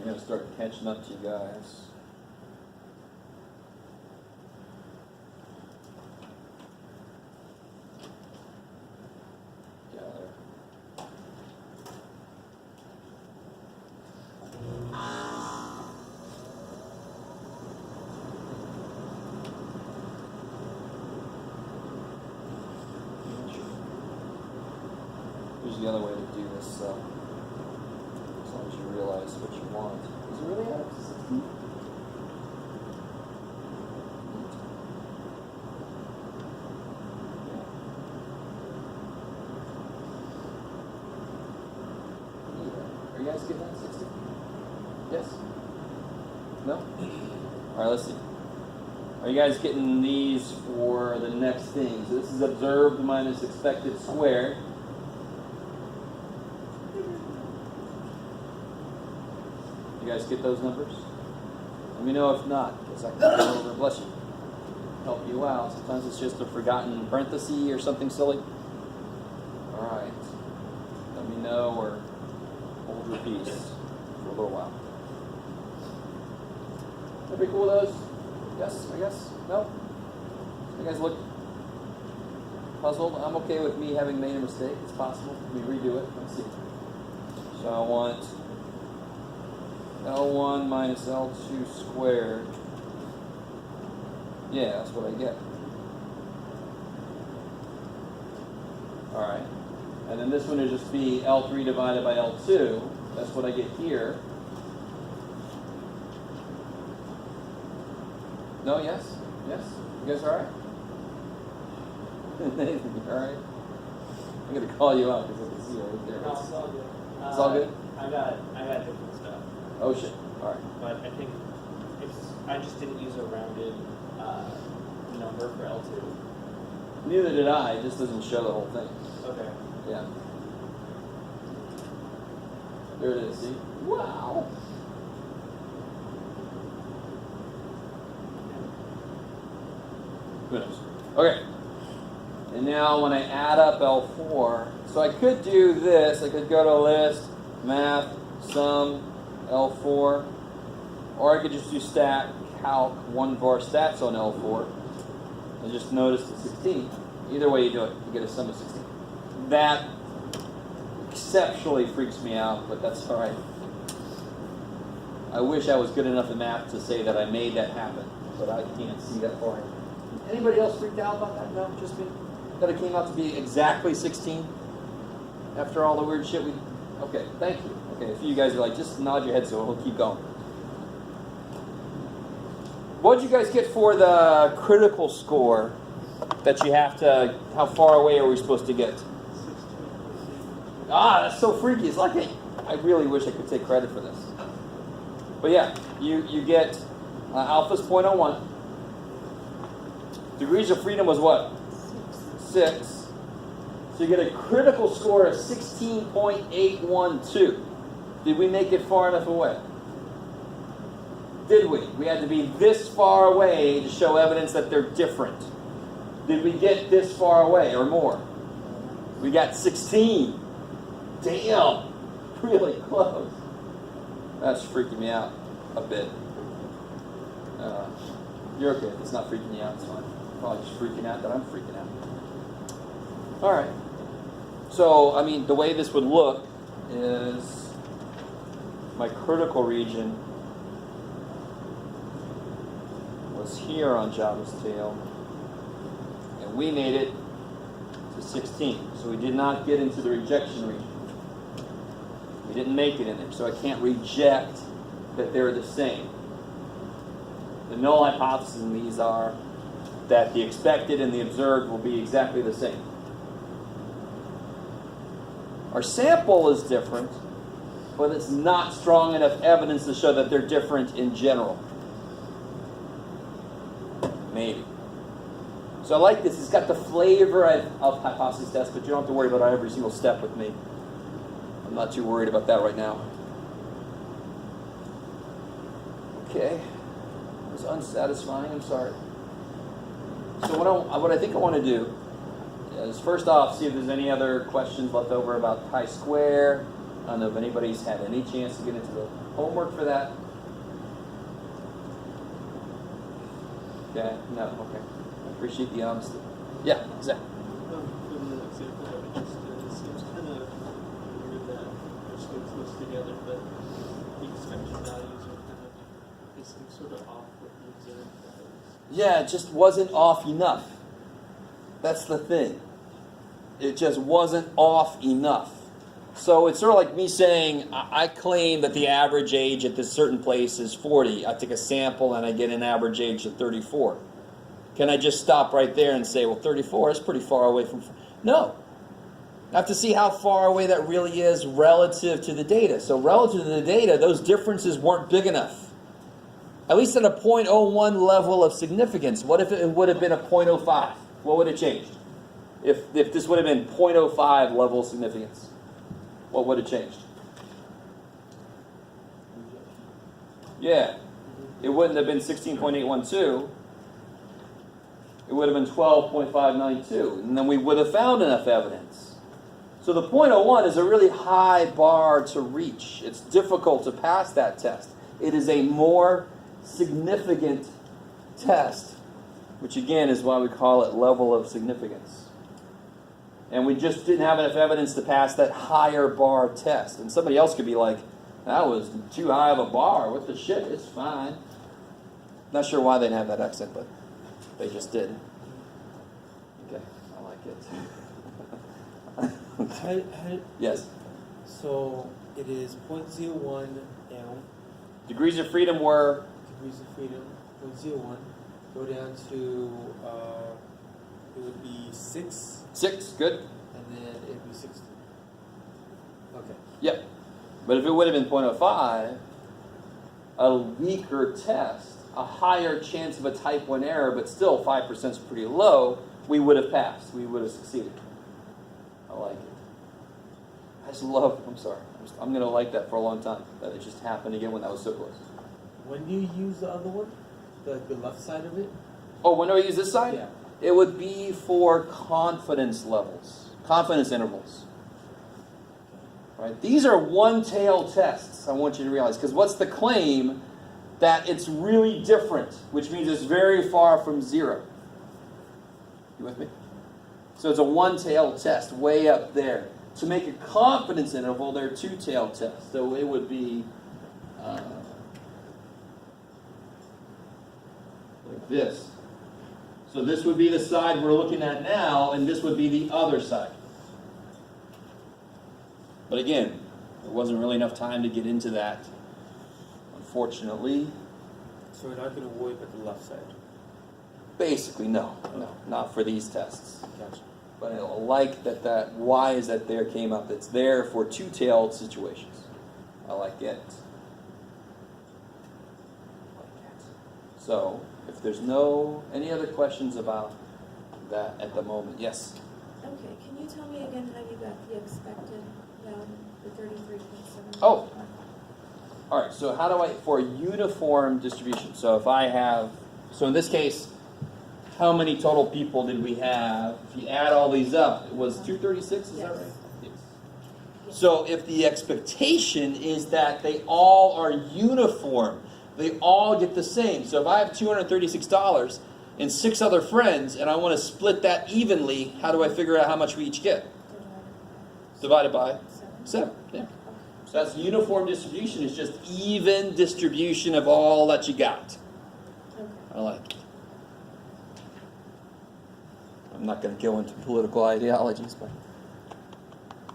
I'm going to start catching up to you guys. Here's the other way to do this, so as long as you realize what you want. Is it really out of 16? Are you guys getting that 60? Yes? No? Alright, let's see. Are you guys getting these for the next thing? So this is observed minus expected squared. You guys get those numbers? Let me know if not, because I can go over, bless you, help you out. Sometimes it's just a forgotten parenthesis or something silly. Alright. Let me know or hold your peace for a little while. Everybody cool with those? Yes, I guess? No? You guys look puzzled? I'm okay with me having made a mistake. It's possible. Let me redo it. Let's see. So I want L1 minus L2 squared. Yeah, that's what I get. Alright. And then this one would just be L3 divided by L2. That's what I get here. No, yes? Yes? You guys alright? Nathan, you alright? I'm going to call you out because I can see you right there. No, it's all good. It's all good? I got different stuff. Oh shit. Alright. But I think I just didn't use a rounded number for L2. Neither did I. It just doesn't show the whole thing. Okay. Yeah. There it is, see? Wow! Who knows? Okay. And now when I add up L4, so I could do this. I could go to list, math, sum, L4. Or I could just do stat, calc, one var stats on L4. And just notice the 16. Either way you do it, you get a sum of 16. That exceptionally freaks me out, but that's all right. I wish I was good enough in math to say that I made that happen, but I can't see that far. Anybody else freaked out about that? No, just me? That it came out to be exactly 16? After all the weird shit we... Okay, thank you. Okay, a few of you guys are like, just nod your head so we'll keep going. What did you guys get for the critical score that you have to... How far away are we supposed to get? Ah, that's so freaky. It's like I really wish I could take credit for this. But yeah, you get alpha's 0.01. Degrees of freedom was what? 6. So you get a critical score of 16.812. Did we make it far enough away? Did we? We had to be this far away to show evidence that they're different. Did we get this far away or more? We got 16. Damn. Really close. That's freaking me out a bit. You're okay. If it's not freaking you out, it's fine. Probably just freaking out that I'm freaking out. Alright. So, I mean, the way this would look is my critical region was here on Java's tail, and we made it to 16. So we did not get into the rejection region. We didn't make it in there, so I can't reject that they're the same. The null hypothesis in these are that the expected and the observed will be exactly the same. Our sample is different, but it's not strong enough evidence to show that they're different in general. Maybe. So I like this. It's got the flavor of hypothesis test, but you don't have to worry about every single step with me. I'm not too worried about that right now. Okay. It was unsatisfying. I'm sorry. So what I think I want to do is first off see if there's any other questions left over about chi-square, I don't know if anybody's had any chance to get into the homework for that. Okay, no, okay. I appreciate the honesty. Yeah, Zach. From the example that we just did, it seems kind of weird that they're so close together, but the expected values are kind of different. They seem sort of off with the observed values. Yeah, it just wasn't off enough. That's the thing. It just wasn't off enough. So it's sort of like me saying, I claim that the average age at this certain place is 40. I take a sample and I get an average age of 34. Can I just stop right there and say, well, 34 is pretty far away from... No. I have to see how far away that really is relative to the data. So relative to the data, those differences weren't big enough. At least at a 0.01 level of significance. What if it would have been a 0.05? What would have changed? If this would have been 0.05 level of significance, what would have changed? Yeah. It wouldn't have been 16.812. It would have been 12.592. And then we would have found enough evidence. So the 0.01 is a really high bar to reach. It's difficult to pass that test. It is a more significant test, which again is why we call it level of significance. And we just didn't have enough evidence to pass that higher bar test. And somebody else could be like, that was too high of a bar. What the shit? It's fine. Not sure why they didn't have that accent, but they just did. Okay, I like it. Yes. So it is 0.01 L. Degrees of freedom were? Degrees of freedom, 0.01. Go down to, it would be 6. 6, good. And then it would be 60. Okay. Yep. But if it would have been 0.05, a weaker test, a higher chance of a type 1 error, but still 5% is pretty low, we would have passed. We would have succeeded. I like it. I just love, I'm going to like that for a long time. That it just happened again when that was so close. When do you use the other one? The left side of it? Oh, when do I use this side? Yeah. It would be for confidence levels, confidence intervals. Right? These are one-tailed tests, I want you to realize, because what's the claim? That it's really different, which means it's very far from 0. You with me? So it's a one-tailed test, way up there. To make a confidence interval, they're two-tailed tests. So it would be like this. So this would be the side we're looking at now, and this would be the other side. But again, there wasn't really enough time to get into that, unfortunately. So we're not going to worry about the left side. Basically, no, not for these tests. Gotcha. But I like that why is that there came up. It's there for two-tailed situations. I like it. So, if there's any other questions about that at the moment, yes? Okay, can you tell me again how you got the expected value, the 33.7? Oh, all right, so how do I, for uniform distribution, so if I have, so in this case, how many total people did we have? If you add all these up, it was 236, is that right? Yes. So if the expectation is that they all are uniform, they all get the same. So if I have $236 and 6 other friends, and I want to split that evenly, how do I figure out how much we each get? Divided by 7. Yeah. So that's uniform distribution. It's just even distribution of all that you got. Okay. I like it. I'm not going to go into political ideologies, but...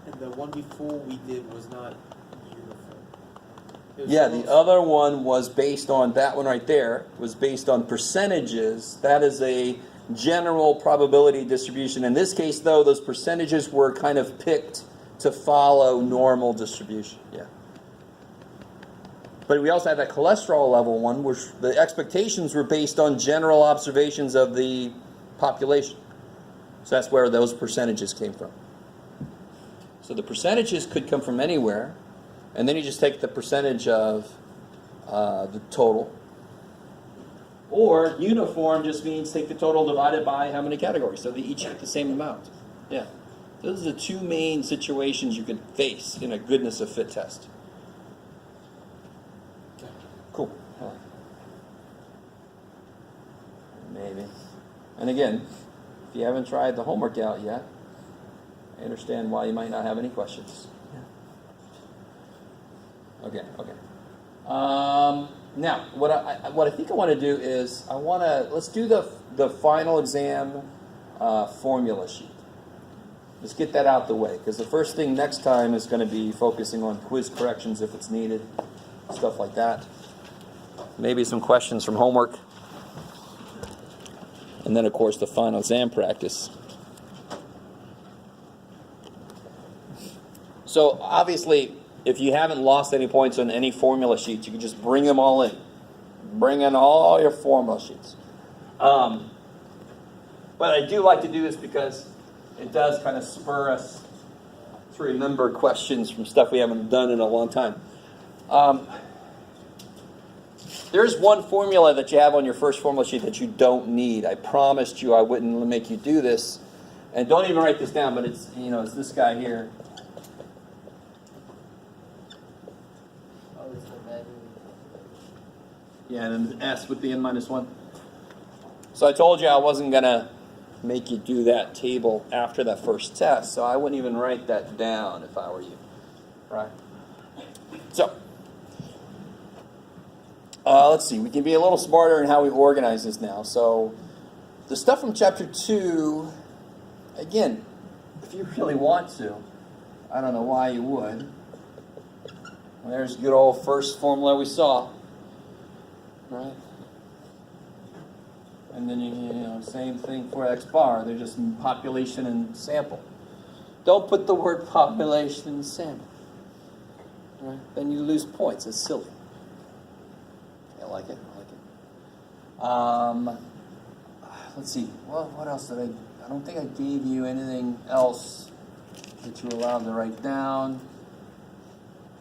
And the one before we did was not uniform. It was Yeah, close. the other one was based on, that one right there, was based on percentages. That is a general probability distribution. In this case, though, those percentages were kind of picked to follow normal distribution. Yeah. But we also had that cholesterol level one, which the expectations were based on general observations of the population. So that's where those percentages came from. So the percentages could come from anywhere, and then you just take the percentage of the total. Or uniform just means take the total divided by how many categories. So they each get the same amount. Yeah. Those are the two main situations you could face in a goodness of fit test. Cool. Maybe. And again, if you haven't tried the homework out yet, I understand why you might not have any questions. Okay. Now, what I think I want to do is let's do the final exam formula sheet. Let's get that out the way, because the first thing next time is going to be focusing on quiz corrections if it's needed, stuff like that. Maybe some questions from homework. And then, of course, the final exam practice. So, obviously, if you haven't lost any points on any formula sheets, you can just bring them all in. Bring in all your formula sheets. But I do like to do this because it does kind of spur us to remember questions from stuff we haven't done in a long time. There's one formula that you have on your first formula sheet that you don't need. I promised you I wouldn't make you do this. And don't even write this down, but it's this guy here. Yeah, and then S with the n minus 1. So I told you I wasn't going to make you do that table after that first test, so I wouldn't even write that down if I were you. Right? So, let's see. We can be a little smarter in how we organize this now. So, the stuff from Chapter 2, again, if you really want to, I don't know why you would. Well, there's good old first formula we saw. Right? And then same thing for X bar. They're just population and sample. Don't put the word population and sample. Right? Then you lose points. It's silly. I like it. Let's see. Well, what else did I don't think I gave you anything else that you were allowed to write down.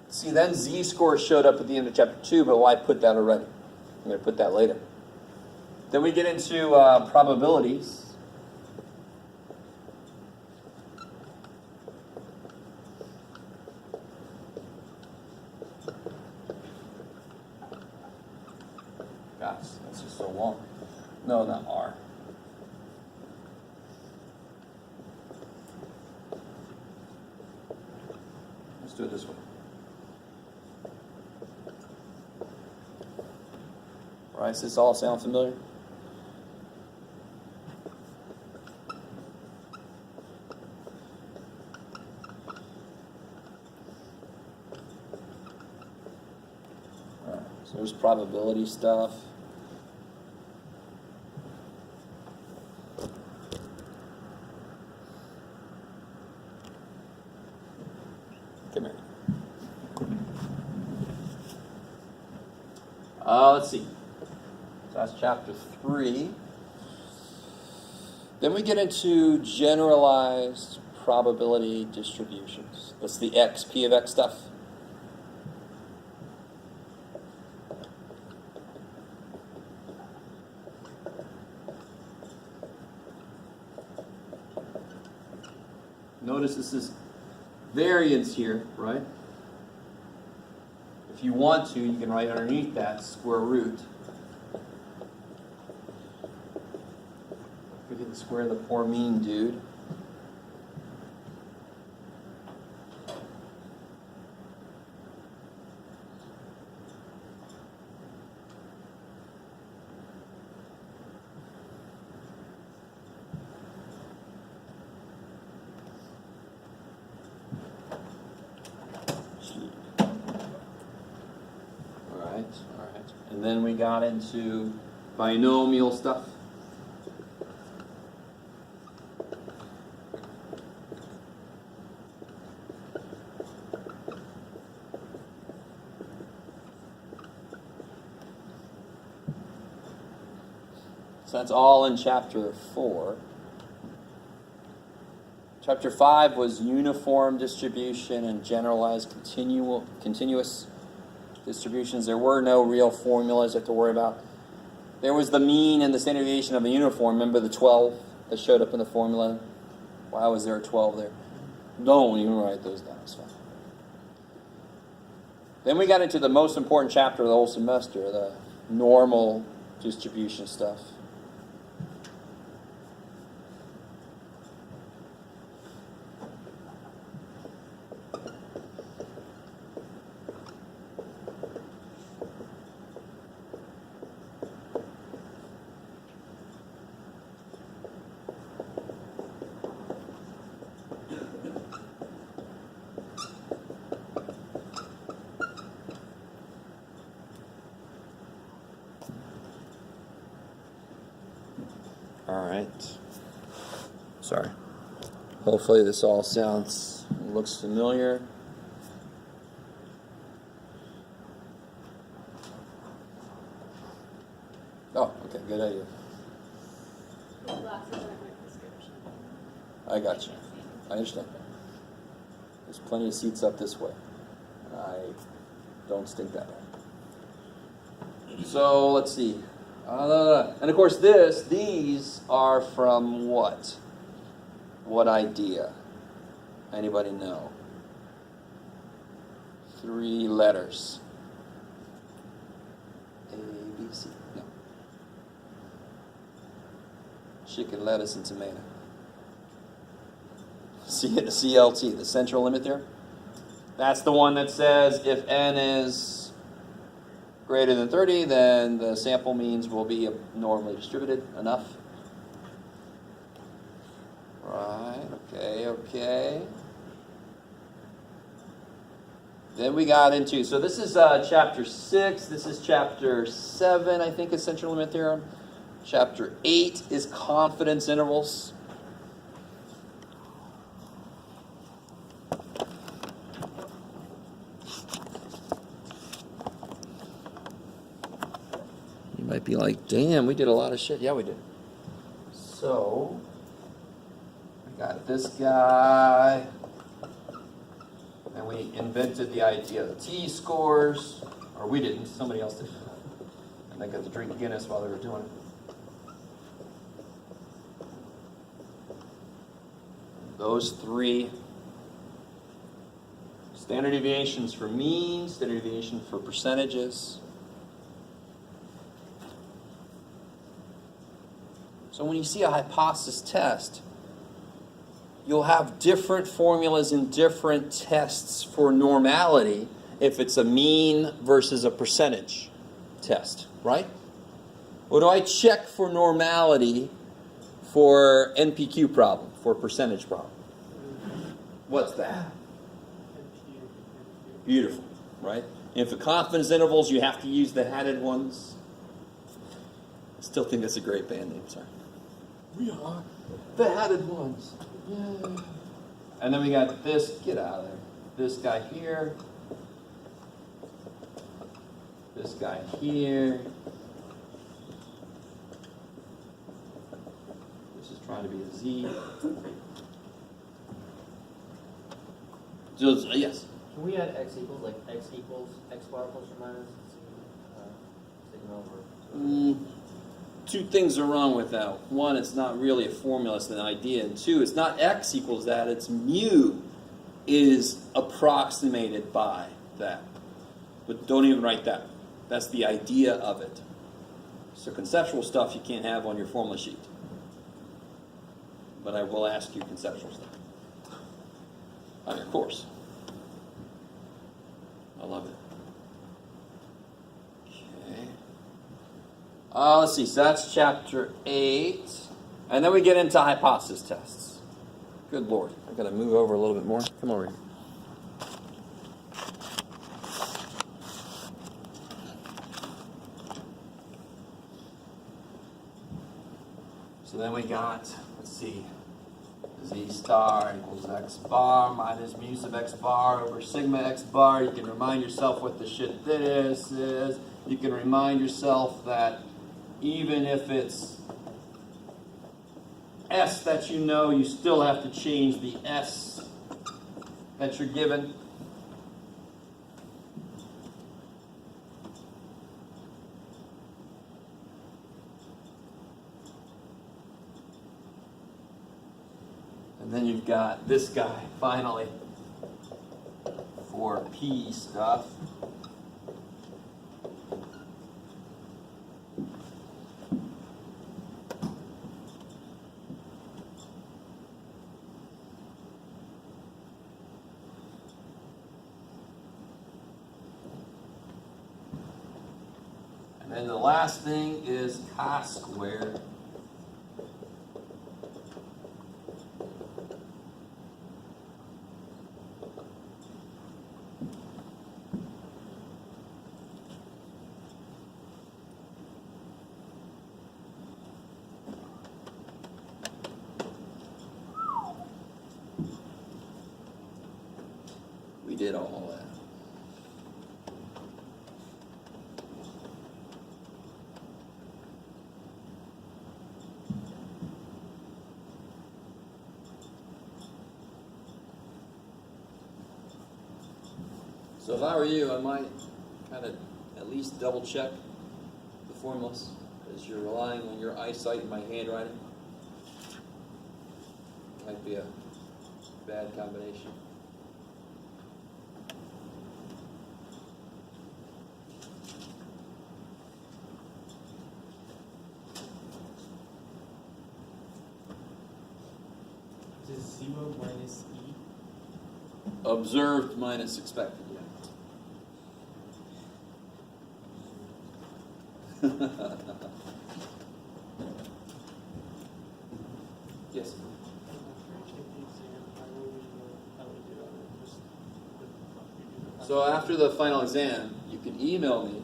See, then z-score showed up at the end of Chapter 2, but why put that already? I'm going to put that later. Then we get into probabilities. Gosh, that's just so long. No, not R. Let's do it this way. All right, does this all sound familiar? All right, so there's probability stuff. Come here. Let's see. That's Chapter 3. Then we get into generalized probability distributions. That's the X, P of X stuff. Notice this is variance here, right? If you want to, you can write underneath that square root. We can square the poor mean dude. All right. And then we got into binomial stuff. So that's all in Chapter 4. Chapter 5 was uniform distribution and generalized continuous distributions. There were no real formulas you have to worry about. There was the mean and the standard deviation of a uniform. Remember the 12 that showed up in the formula? Why was there a 12 there? Don't even write those down. It's fine. Then we got into the most important chapter of the whole semester, the normal distribution stuff. All right. Sorry. Hopefully this all looks familiar. Oh, okay, good idea. The glasses aren't my prescription. I got you. I understand. There's plenty of seats up this way. I don't stink that bad. So let's see. And of course these are from what? What idea? Anybody know? 3 letters. A, B, C. No. Chicken, lettuce, and tomato. CLT, the central limit theorem. That's the one that says if n is greater than 30, then the sample means will be normally distributed enough. Right, okay. Then we got into, so this is chapter 6, this is chapter 7, I think, is central limit theorem. Chapter 8 is confidence intervals. You might be like, damn, we did a lot of shit. Yeah, we did. So, we got this guy. And we invented the idea of the T-scores. Or we didn't, somebody else did. And they got to drink Guinness while they were doing it. Those 3 standard deviations for mean, standard deviation for percentages. So when you see a hypothesis test, you'll have different formulas in different tests for normality if it's a mean versus a percentage test, right? What do I check for normality for NPQ problem, for percentage problem? What's that? Beautiful, right? And for confidence intervals, you have to use the hatted ones. I still think that's a great band name, sorry. We are the hatted ones. Yeah. And then we got this, get out of there. This guy here. This guy here. This is trying to be a Z. So, yes. Can we add x equals, like x equals x bar plus or minus sigma over? 2 things are wrong with that. 1, it's not really a formula, it's an idea. And 2, it's not x equals that, it's mu is approximated by that. But don't even write that. That's the idea of it. So conceptual stuff you can't have on your formula sheet. But I will ask you conceptual stuff on your course. I love it. Okay. Let's see, so that's chapter 8. And then we get into hypothesis tests. Good Lord. I've got to move over a little bit more. Come over here. So then we got, let's see, Z star equals X bar minus mu sub X bar over sigma X bar. You can remind yourself what the shit this is. You can remind yourself that even if it's S that you know, you still have to change the S that you're given. And And then you've got this guy, finally, for P stuff. And then the last thing is cos squared. We did all that. So if I were you, I might kind of at least double check the formulas, because you're relying on your eyesight and my handwriting. Might be a bad combination. Is it 0 minus E? Observed minus expected, yeah. Yes. So after the final exam, you can email me.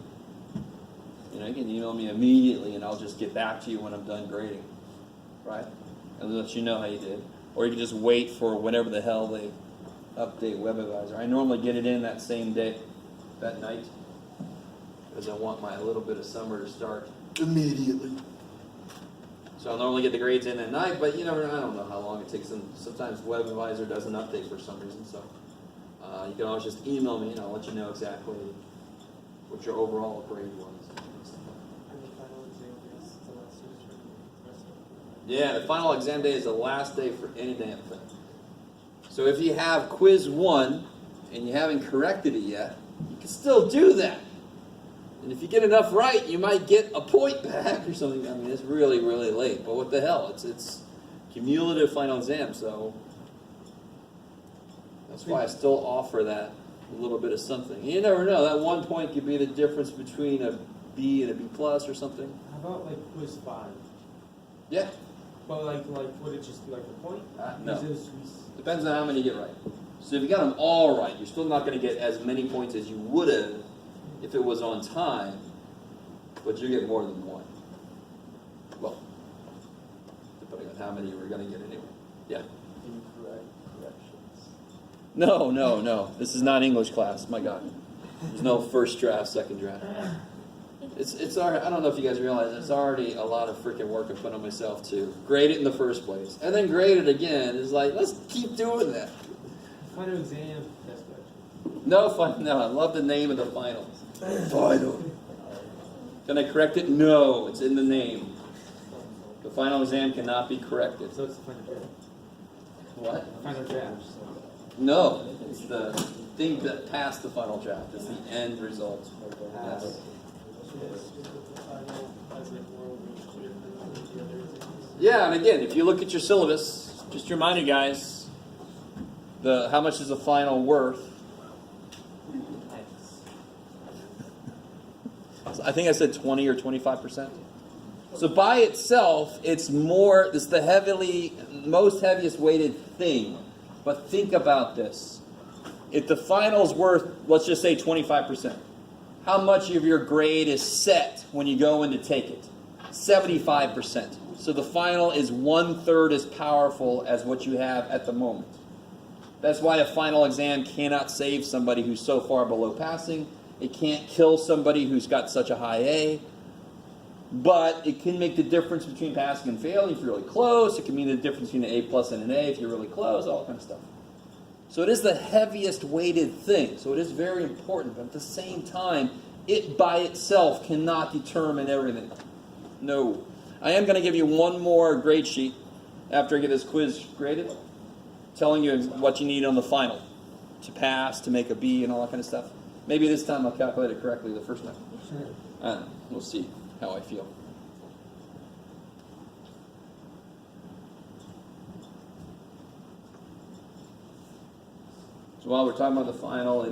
You know, you can email me immediately, and I'll just get back to you when I'm done grading, right? And let you know how you did. Or you can just wait for whenever the hell they update WebAdvisor. I normally get it in that same day, that night, because I want my little bit of summer to start immediately. So I'll normally get the grades in at night, but you never know. I don't know how long it takes. And sometimes WebAdvisor doesn't update for some reason, so you can always just email me, and I'll let you know exactly what your overall grade was. Yeah, the final exam day is the last day for any damn thing. So if you have quiz 1 and you haven't corrected it yet, you can still do that. And if you get enough right, you might get a point back or something. I mean, it's really, really late. But what the hell? It's cumulative final exam, so that's why I still offer that little bit of something. You never know. That 1 point could be the difference between a B and a B plus or something. How about like quiz 5? Yeah. But like would it just be like a point? No. Is it Depends on how many you get right. So if you got them all right, you're still not going to get as many points as you would have if it was on time, but you get more than 1. Well, depending on how many you were going to get anyway. Yeah. Incorrect corrections. No. This is not English class. My God. There's no first draft, second draft. It's already, I don't know if you guys realize, it's already a lot of freaking work I put on myself to grade it in the first place. And then grade it again. It's like, let's keep doing that. final exam test question? No, I love the name of the finals. Final. Can I correct it? No, it's in the name. The final exam cannot be corrected. So it's the final draft. What? Final draft. No, it's the thing that passed the final draft. It's the end result. Yes. Yeah, and again, if you look at your syllabus, just to remind you guys, how much is the final worth? I think I said 20 or 25%. So by itself, it's the most heaviest weighted thing. But think about this. If the final's worth, let's just say 25%, how much of your grade is set when you go in to take it? 75%. So the final is 1/3 as powerful as what you have at the moment. That's why a final exam cannot save somebody who's so far below passing. It can't kill somebody who's got such a high A. But it can make the difference between passing and failing if you're really close. It can mean the difference between an A plus and an A if you're really close, all that kind of stuff. So it is the heaviest weighted thing. So it is very important. But at the same time, it by itself cannot determine everything. No. I am going to give you one more grade sheet after I get this quiz graded. telling you what you need on the final to pass, to make a B, and all that kind of stuff. Maybe this time I'll calculate it correctly the first time. I don't know. We'll see how I feel. So while we're talking about the final, it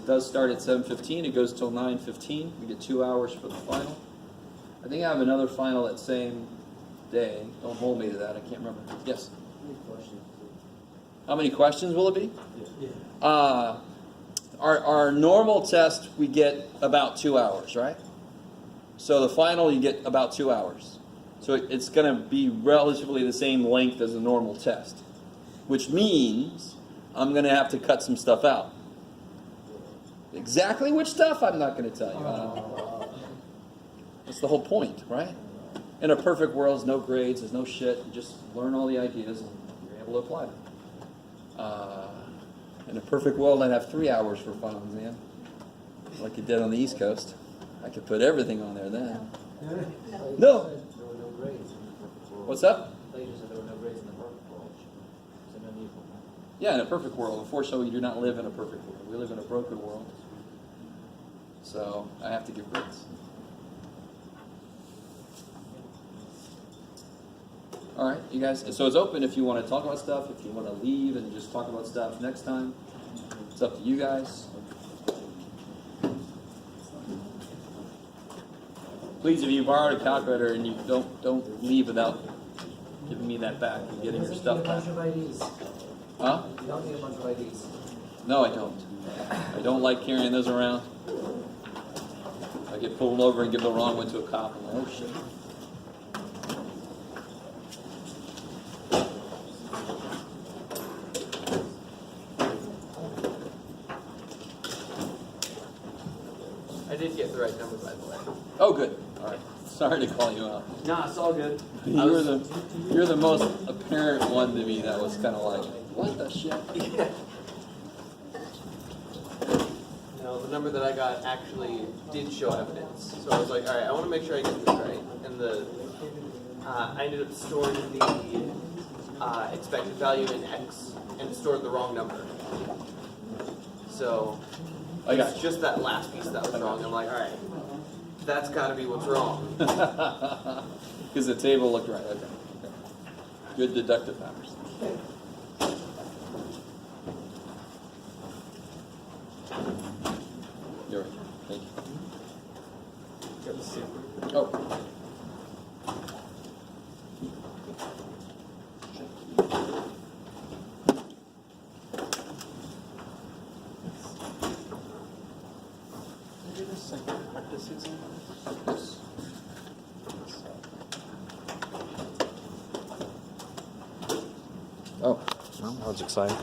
does start at 7:15. It goes till 9:15. We get 2 hours for the final. I think I have another final that same day. Don't hold me to that. I can't remember. Yes. Any questions? How many questions will it be? Yeah. Our normal test we get about 2 hours, right? So the final you get about 2 hours. So it's going to be relatively the same length as a normal test, which means I'm going to have to cut some stuff out. Exactly which stuff I'm not going to tell you. That's the whole point, right? In a perfect world, there's no grades, there's no shit. You just learn all the ideas and you're able to apply them. In a perfect world, I'd have 3 hours for final exam, like you did on the East Coast. I could put everything on there then. No. There were no grades in the perfect world. What's up? I thought you just said there were no grades in the perfect world. So no need for them. Yeah, in a perfect world. Unfortunately, we do not live in a perfect world. We live in a broken world. So I have to give grades. All right, you guys. So it's open if you want to talk about stuff, if you want to leave and just talk about stuff next time. It's up to you guys. Please, if you borrowed a calculator and you don't leave without giving me that back and getting your stuff back. You don't need a bunch of IDs. Huh? You don't need a bunch of IDs. No, I don't. I don't like carrying those around. I get pulled over and give the wrong one to a cop. I'm like, oh shit. I did get the right number, by the way. Oh, good. All right. Sorry to call you out. Nah, it's all good. You're the most apparent one to me that was kind of like, what the shit? Yeah. No, the number that I got actually did show evidence. So I was like, all right, I want to make sure I get this right. And I ended up storing the expected value in X and stored the wrong number. So I got it's you. just that last piece that was wrong. I'm like, all right, that's got to be what's wrong. Because the table looked right. Okay. Good deductive powers. You're right. Thank you. Got the sample. Oh. I did a second practice exam. Yes. Oh. Well, that was exciting.